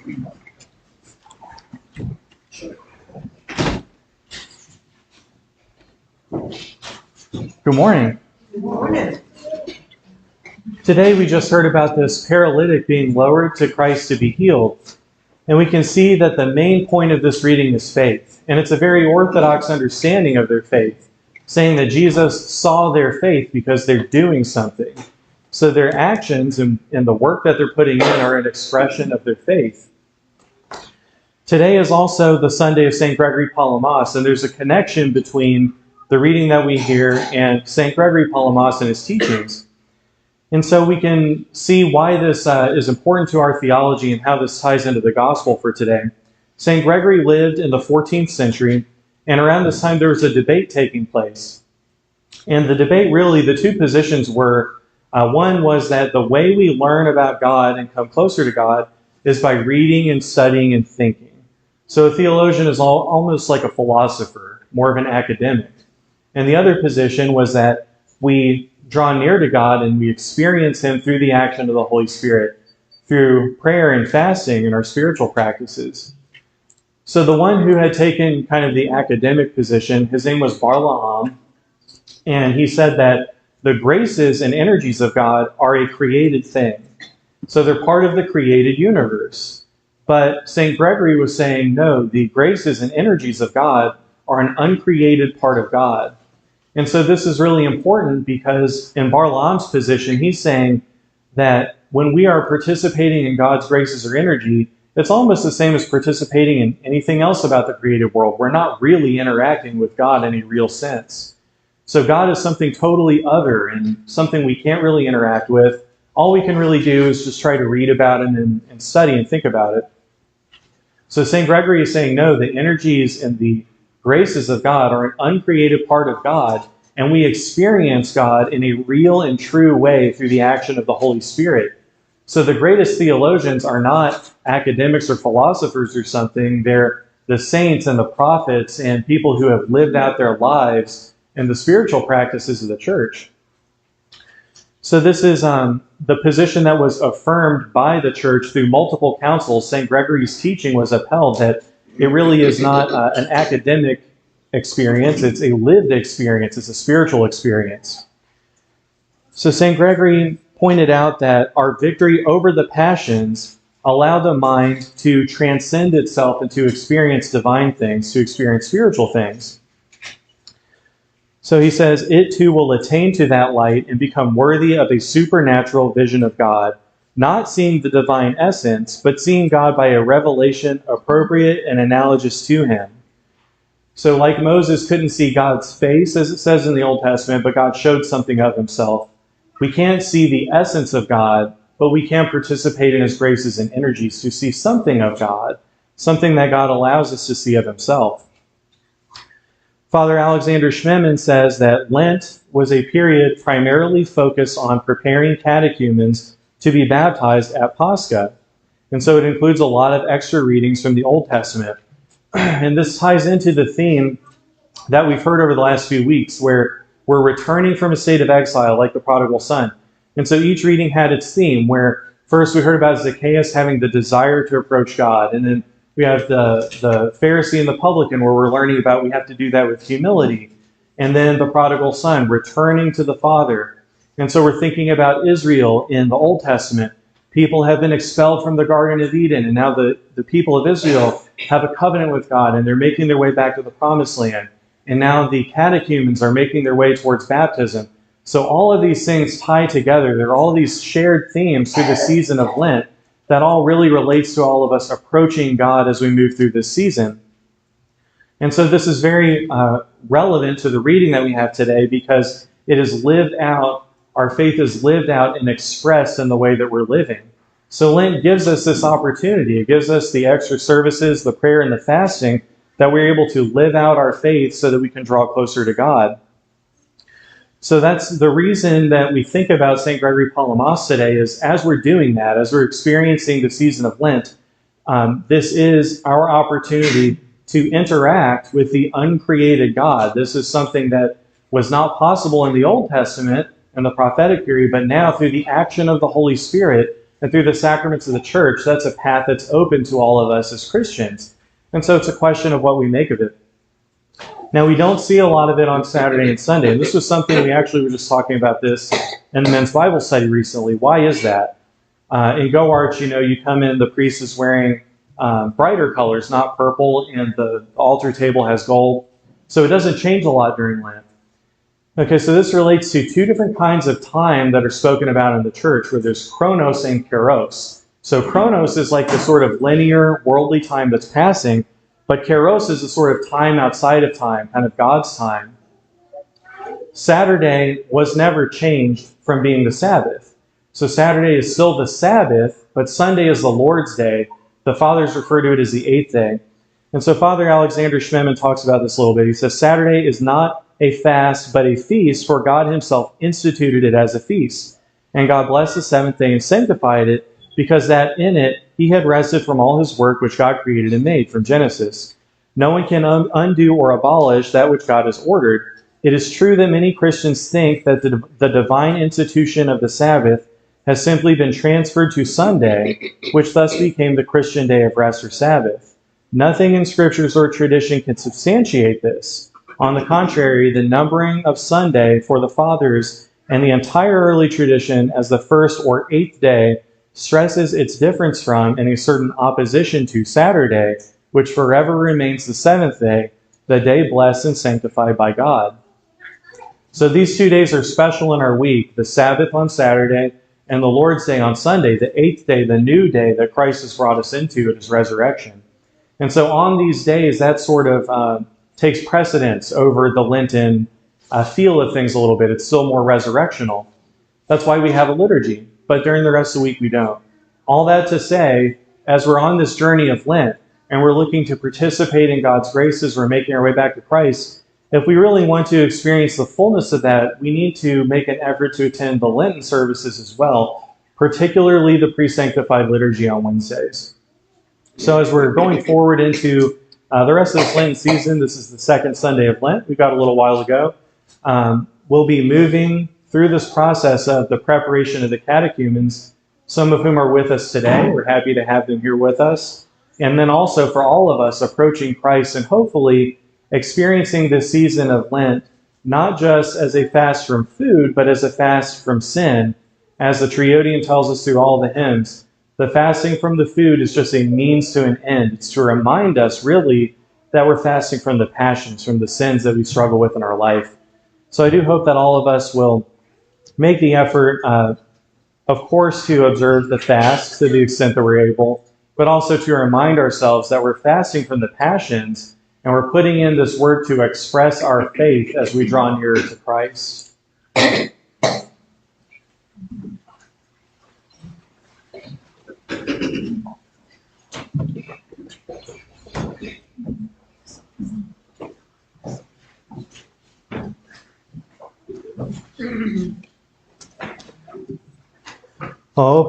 Good morning. Good morning. Today we just heard about this paralytic being lowered to Christ to be healed. And we can see that the main point of this reading is faith. And it's a very orthodox understanding of their faith, saying that Jesus saw their faith because they're doing something. So their actions and the work that they're putting in are an expression of their faith. Today is also the Sunday of St. Gregory Palamas, and there's a connection between the reading that we hear and St. Gregory Palamas and his teachings. And so we can see why this is important to our theology and how this ties into the gospel for today. St. Gregory lived in the 14th century, and around this time there was a debate taking place. And the debate, really, the two positions were, one was that the way we learn about God and come closer to God is by reading and studying and thinking. So a theologian is almost like a philosopher, more of an academic. And the other position was that we draw near to God and we experience Him through the action of the Holy Spirit, through prayer and fasting and our spiritual practices. So the one who had taken kind of the academic position, his name was Barlaam, and he said that the graces and energies of God are a created thing. So they're part of the created universe. But St. Gregory was saying, no, the graces and energies of God are an uncreated part of God. And so this is really important because in Barlaam's position, he's saying that when we are participating in God's graces or energy, it's almost the same as participating in anything else about the created world. We're not really interacting with God in a real sense. So God is something totally other and something we can't really interact with. All we can really do is just try to read about it and study and think about it. So St. Gregory is saying, no, the energies and the graces of God are an uncreated part of God, and we experience God in a real and true way through the action of the Holy Spirit. So the greatest theologians are not academics or philosophers or something. They're the saints and the prophets and people who have lived out their lives in the spiritual practices of the church. So this is the position that was affirmed by the church through multiple councils. St. Gregory's teaching was upheld that it really is not an academic experience, it's a lived experience, it's a spiritual experience. So St. Gregory pointed out that our victory over the passions allow the mind to transcend itself and to experience divine things, to experience spiritual things. So he says, it too will attain to that light and become worthy of a supernatural vision of God, not seeing the divine essence, but seeing God by a revelation appropriate and analogous to Him. So like Moses couldn't see God's face, as it says in the Old Testament, but God showed something of Himself. We can't see the essence of God, but we can participate in His graces and energies to see something of God, something that God allows us to see of Himself. Father Alexander Schmemann says that Lent was a period primarily focused on preparing catechumens to be baptized at Pascha. And so it includes a lot of extra readings from the Old Testament. And this ties into the theme that we've heard over the last few weeks, where we're returning from a state of exile like the prodigal son. And so each reading had its theme, where first we heard about Zacchaeus having the desire to approach God, and then we have the Pharisee and the publican, where we're learning about we have to do that with humility. And then the prodigal son, returning to the Father. And so we're thinking about Israel in the Old Testament. People have been expelled from the Garden of Eden, and now the people of Israel have a covenant with God, and they're making their way back to the Promised Land. And now the catechumens are making their way towards baptism. So all of these things tie together. There are all these shared themes through the season of Lent that all really relates to all of us approaching God as we move through this season. And so this is very relevant to the reading that we have today because it is lived out, our faith is lived out and expressed in the way that we're living. So Lent gives us this opportunity. It gives us the extra services, the prayer and the fasting, that we're able to live out our faith so that we can draw closer to God. So that's the reason that we think about St. Gregory Palamas today, is as we're doing that, as we're experiencing the season of Lent, this is our opportunity to interact with the uncreated God. This is something that was not possible in the Old Testament and the prophetic period, but now through the action of the Holy Spirit, And through the sacraments of the church, that's a path that's open to all of us as Christians. And so it's a question of what we make of it. Now, we don't see a lot of it on Saturday and Sunday. And this was something we actually were just talking about this in the men's Bible study recently. Why is that? In Go Arch, you come in, the priest is wearing brighter colors, not purple, and the altar table has gold. So it doesn't change a lot during Lent. Okay, so this relates to two different kinds of time that are spoken about in the church, where there's chronos and kairos. So chronos is like the sort of linear, worldly time that's passing, but kairos is a sort of time outside of time, kind of God's time. Saturday was never changed from being the Sabbath. So Saturday is still the Sabbath, but Sunday is the Lord's Day. The Fathers refer to it as the 8th day. And so Father Alexander Schmemann talks about this a little bit. He says, Saturday is not a fast, but a feast, for God himself instituted it as a feast. And God blessed the 7th day and sanctified it, because that in it he had rested from all his work which God created and made, from Genesis. No one can undo or abolish that which God has ordered. It is true that many Christians think that the divine institution of the Sabbath has simply been transferred to Sunday, which thus became the Christian day of rest or Sabbath. Nothing in scriptures or tradition can substantiate this. On the contrary, the numbering of Sunday for the Fathers and the entire early tradition as the 1st or 8th day stresses its difference from and a certain opposition to Saturday, which forever remains the 7th day, the day blessed and sanctified by God. So these 2 days are special in our week, the Sabbath on Saturday and the Lord's Day on Sunday, the 8th day, the new day that Christ has brought us into at his resurrection. And so on these days, that sort of takes precedence over the Lenten feel of things a little bit. It's still more resurrectional. That's why we have a liturgy, but during the rest of the week we don't. All that to say, as we're on this journey of Lent, and we're looking to participate in God's graces, we're making our way back to Christ, if we really want to experience the fullness of that, we need to make an effort to attend the Lenten services as well, particularly the pre-sanctified liturgy on Wednesdays. So as we're going forward into the rest of this Lenten season, this is the second Sunday of Lent. We've got a little while to go. We'll be moving through this process of the preparation of the catechumens, some of whom are with us today. We're happy to have them here with us. And then also for all of us approaching Christ and hopefully experiencing this season of Lent, not just as a fast from food, but as a fast from sin. As the Triodian tells us through all the hymns, the fasting from the food is just a means to an end. It's to remind us, really, that we're fasting from the passions, from the sins that we struggle with in our life. So I do hope that all of us will make the effort, of course, to observe the fast to the extent that we're able, but also to remind ourselves that we're fasting from the passions and we're putting in this work to express our faith as we draw nearer to Christ. Oh,